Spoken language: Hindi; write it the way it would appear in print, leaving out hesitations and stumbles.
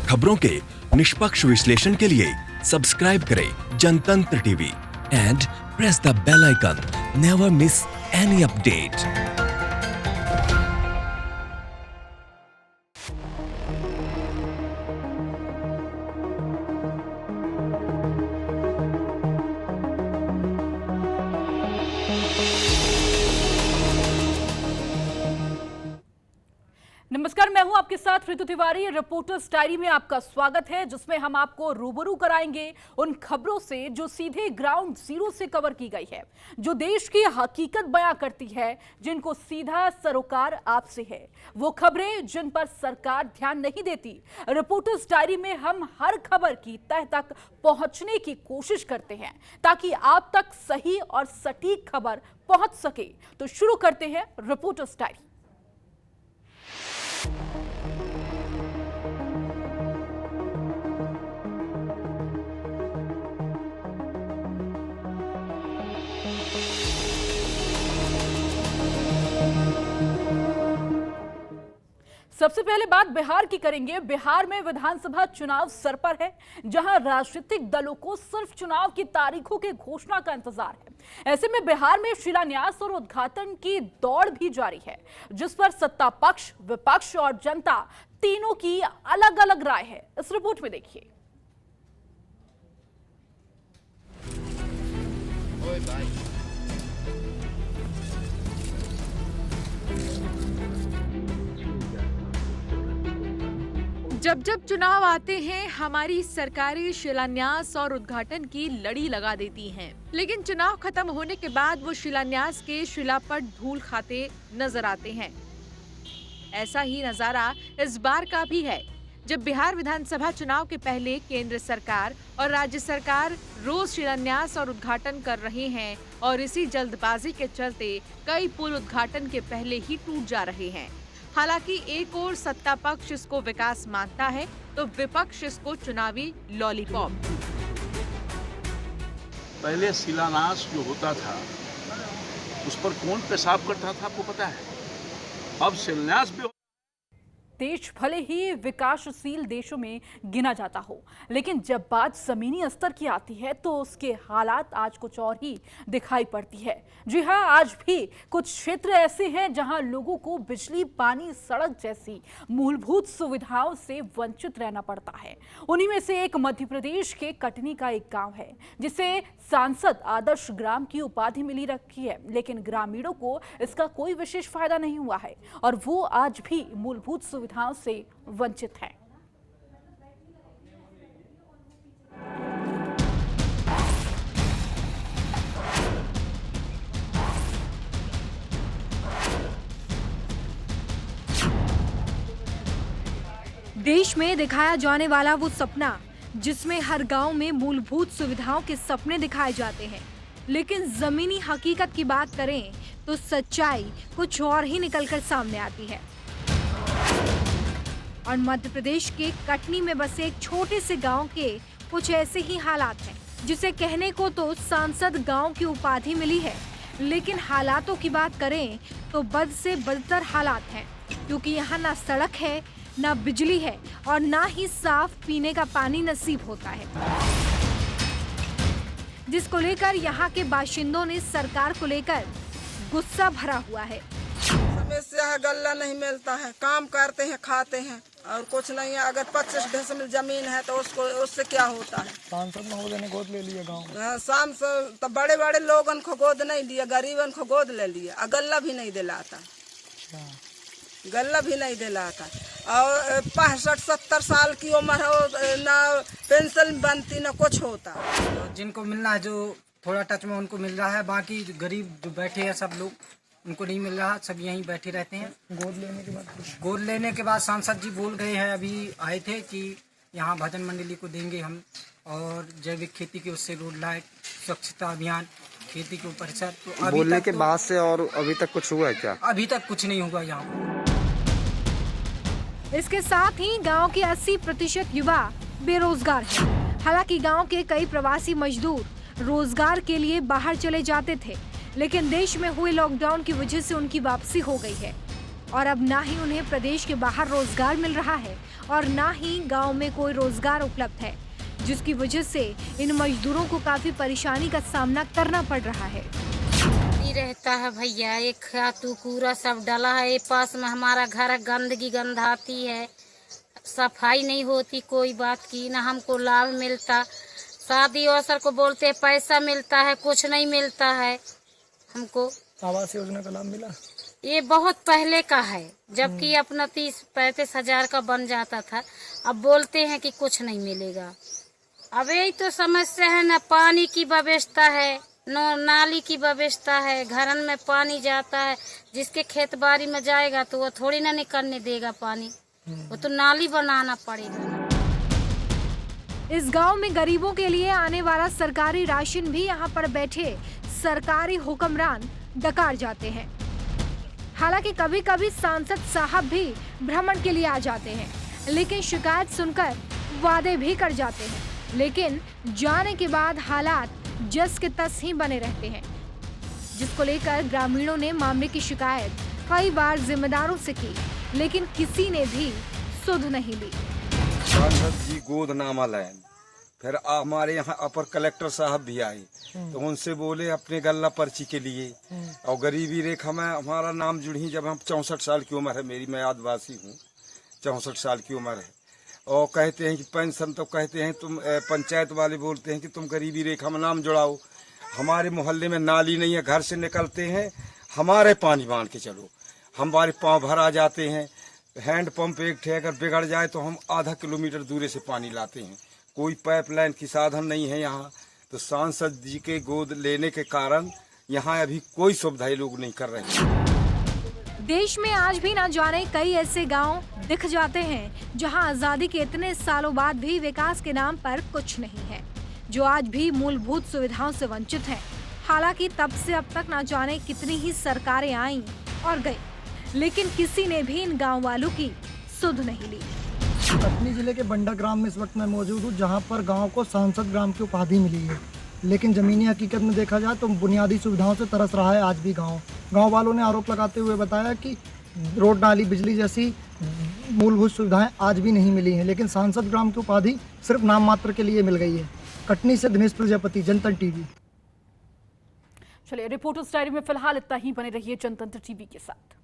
खबरों के निष्पक्ष विश्लेषण के लिए सब्सक्राइब करें Jantantra TV and press the bell icon. Never miss any update. नमस्कार, मैं हूं आपके साथ ऋतु तिवारी। रिपोर्टर्स डायरी में आपका स्वागत है, जिसमें हम आपको रूबरू कराएंगे उन खबरों से जो सीधे ग्राउंड जीरो से कवर की गई है, जो देश की हकीकत बयां करती है, जिनको सीधा सरोकार आपसे है। वो खबरें जिन पर सरकार ध्यान नहीं देती। रिपोर्टर्स डायरी में हम हर खबर की तह तक पहुंचने की कोशिश करते हैं ताकि आप तक सही और सटीक खबर पहुंच सके। तो शुरू करते हैं रिपोर्टर्स डायरी। सबसे पहले बात बिहार की करेंगे। बिहार में विधानसभा चुनाव सर पर है, जहां राजनीतिक दलों को सिर्फ चुनाव की तारीखों के घोषणा का इंतजार है। ऐसे में बिहार में शिलान्यास और उद्घाटन की दौड़ भी जारी है, जिस पर सत्ता पक्ष, विपक्ष और जनता तीनों की अलग अलग राय है। इस रिपोर्ट में देखिए। जब जब चुनाव आते हैं, हमारी सरकारें शिलान्यास और उद्घाटन की लड़ी लगा देती हैं, लेकिन चुनाव खत्म होने के बाद वो शिलान्यास के शिलापट धूल खाते नजर आते हैं। ऐसा ही नजारा इस बार का भी है, जब बिहार विधानसभा चुनाव के पहले केंद्र सरकार और राज्य सरकार रोज शिलान्यास और उद्घाटन कर रहे हैं और इसी जल्दबाजी के चलते कई पुल उद्घाटन के पहले ही टूट जा रहे हैं। हालांकि एक ओर सत्ता पक्ष इसको विकास मानता है, तो विपक्ष इसको चुनावी लॉलीपॉप। पहले शिलान्यास जो होता था उस पर कौन पेशाब करता था, आपको पता है? अब शिलान्यास भी देश भले ही विकासशील देशों में गिना जाता हो, लेकिन जब बात जमीनी स्तर की आती है तो उसके हालात आज कुछ और ही दिखाई पड़ती है। जी हां, आज भी कुछ क्षेत्र ऐसे हैं जहां लोगों को बिजली, पानी, सड़क जैसी मूलभूत सुविधाओं से वंचित रहना पड़ता है। उन्हीं में से एक मध्य प्रदेश के कटनी का एक गाँव है, जिसे सांसद आदर्श ग्राम की उपाधि मिली रखी है, लेकिन ग्रामीणों को इसका कोई विशेष फायदा नहीं हुआ है और वो आज भी मूलभूत सुविधाओं से वंचित है। देश में दिखाया जाने वाला वो सपना, जिसमें हर गांव में मूलभूत सुविधाओं के सपने दिखाए जाते हैं, लेकिन जमीनी हकीकत की बात करें तो सच्चाई कुछ और ही निकलकर सामने आती है। और मध्य प्रदेश के कटनी में बसे एक छोटे से गांव के कुछ ऐसे ही हालात हैं, जिसे कहने को तो सांसद गांव की उपाधि मिली है, लेकिन हालातों की बात करें तो बद से बदतर हालात हैं, क्योंकि यहाँ ना सड़क है, ना बिजली है और ना ही साफ पीने का पानी नसीब होता है, जिसको लेकर यहाँ के बाशिंदों ने सरकार को लेकर गुस्सा भरा हुआ है। समस्या है, गल्ला नहीं मिलता है, काम करते हैं, खाते हैं और कुछ नहीं है। अगर 25 डेसिमल जमीन है तो उससे क्या होता है? सांसद महोदय ने गोद ले लिया गाँव। सांसद तो बड़े बड़े लोगों को गोद नहीं लिया, गरीबन को गोद ले लिया। गल्ला भी नहीं दिलाता, गल्ला भी नहीं दिलाता। और 65-70 साल की उम्र हो, ना पेंशन बनती ना कुछ होता। जिनको मिलना है, जो थोड़ा टच में उनको मिल रहा है, बाकी जो गरीब जो बैठे हैं सब लोग, उनको नहीं मिल रहा, सब यहीं बैठे रहते हैं। गोद लेने के बाद सांसद जी बोल गए हैं, अभी आए थे कि यहाँ भजन मंडली को देंगे हम, और जैविक खेती के उससे रोड लाइट, स्वच्छता अभियान, खेती के ऊपर सर। तो बोलने के बाद से और अभी तक कुछ हुआ है क्या? अभी तक कुछ नहीं हुआ यहाँ। इसके साथ ही गांव के 80% युवा बेरोजगार हैं। हालांकि गांव के कई प्रवासी मजदूर रोजगार के लिए बाहर चले जाते थे, लेकिन देश में हुए लॉकडाउन की वजह से उनकी वापसी हो गई है। और अब ना ही उन्हें प्रदेश के बाहर रोजगार मिल रहा है और ना ही गांव में कोई रोजगार उपलब्ध है, जिसकी वजह से इन मजदूरों को काफी परेशानी का सामना करना पड़ रहा है। रहता है भैया, एक खातू कूड़ा सब डाला है, ये पास में हमारा घर, गंदगी गंध आती है, सफाई नहीं होती, कोई बात की ना हमको लाभ मिलता। शादी अवसर को बोलते पैसा मिलता है, कुछ नहीं मिलता है हमको। आवास योजना का लाभ मिला? ये बहुत पहले का है, जबकि अपना 30-35 हजार का बन जाता था। अब बोलते हैं कि कुछ नहीं मिलेगा। अब यही तो समस्या है, ना पानी की व्यवस्था है, न नाली की व्यवस्था है, घरन में पानी जाता है, जिसके खेत बाड़ी में जाएगा तो वो थोड़ी ना निकलने देगा पानी, वो तो नाली बनाना पड़ेगा। इस गांव में गरीबों के लिए आने वाला सरकारी राशन भी यहां पर बैठे सरकारी हुक्मरान डकार जाते हैं। हालांकि कभी कभी सांसद साहब भी भ्रमण के लिए आ जाते हैं, लेकिन शिकायत सुनकर वादे भी कर जाते हैं, लेकिन जाने के बाद हालात जस के तस ही बने रहते हैं, जिसको लेकर ग्रामीणों ने मामले की शिकायत कई बार जिम्मेदारों से की, लेकिन किसी ने भी सुध नहीं ली। सांसद जी गोदनामा लाइन, फिर हमारे यहाँ अपर कलेक्टर साहब भी आए, तो उनसे बोले अपने गल्ला पर्ची के लिए, और गरीबी रेखा में हमारा नाम जुड़ी। जब हम 64 साल की उम्र है मेरी, मैं आदिवासी हूँ, 64 साल की उम्र है, और कहते हैं कि पेंशन, तो कहते हैं तुम पंचायत वाले बोलते हैं कि तुम गरीबी रेखा में नाम जुड़ाओ। हमारे मोहल्ले में नाली नहीं है, घर से निकलते हैं हमारे पानी बांध के चलो, हमारे पाँव भर आ जाते हैं। हैंड पंप एक ठे अगर बिगड़ जाए तो हम आधा किलोमीटर दूर से पानी लाते हैं, कोई पाइपलाइन की साधन नहीं है यहाँ। तो सांसद जी के गोद लेने के कारण यहाँ अभी कोई सुविधा लोग नहीं कर रहे। देश में आज भी ना जाने कई ऐसे गांव दिख जाते हैं जहां आजादी के इतने सालों बाद भी विकास के नाम पर कुछ नहीं है, जो आज भी मूलभूत सुविधाओं से वंचित हैं। हालांकि तब से अब तक ना जाने कितनी ही सरकारें आईं और गईं, लेकिन किसी ने भी इन गांव वालों की सुध नहीं ली। कटनी जिले के बंडा ग्राम में इस वक्त मैं मौजूद हूँ, जहाँ पर गाँव को सांसद ग्राम की उपाधि मिली है, लेकिन जमीनी हकीकत में देखा जाए तो बुनियादी सुविधाओं से तरस रहा है आज भी गांव वालों ने आरोप लगाते हुए बताया कि रोड, नाली, बिजली जैसी मूलभूत सुविधाएं आज भी नहीं मिली हैं, लेकिन सांसद ग्राम की उपाधि सिर्फ नाम मात्र के लिए मिल गई है। कटनी से दिनेश प्रजापति, जनतंत्र टीवी। चलिए, रिपोर्टर्स डायरी में फिलहाल इतना ही। बने रहिए जनतंत्र टीवी के साथ।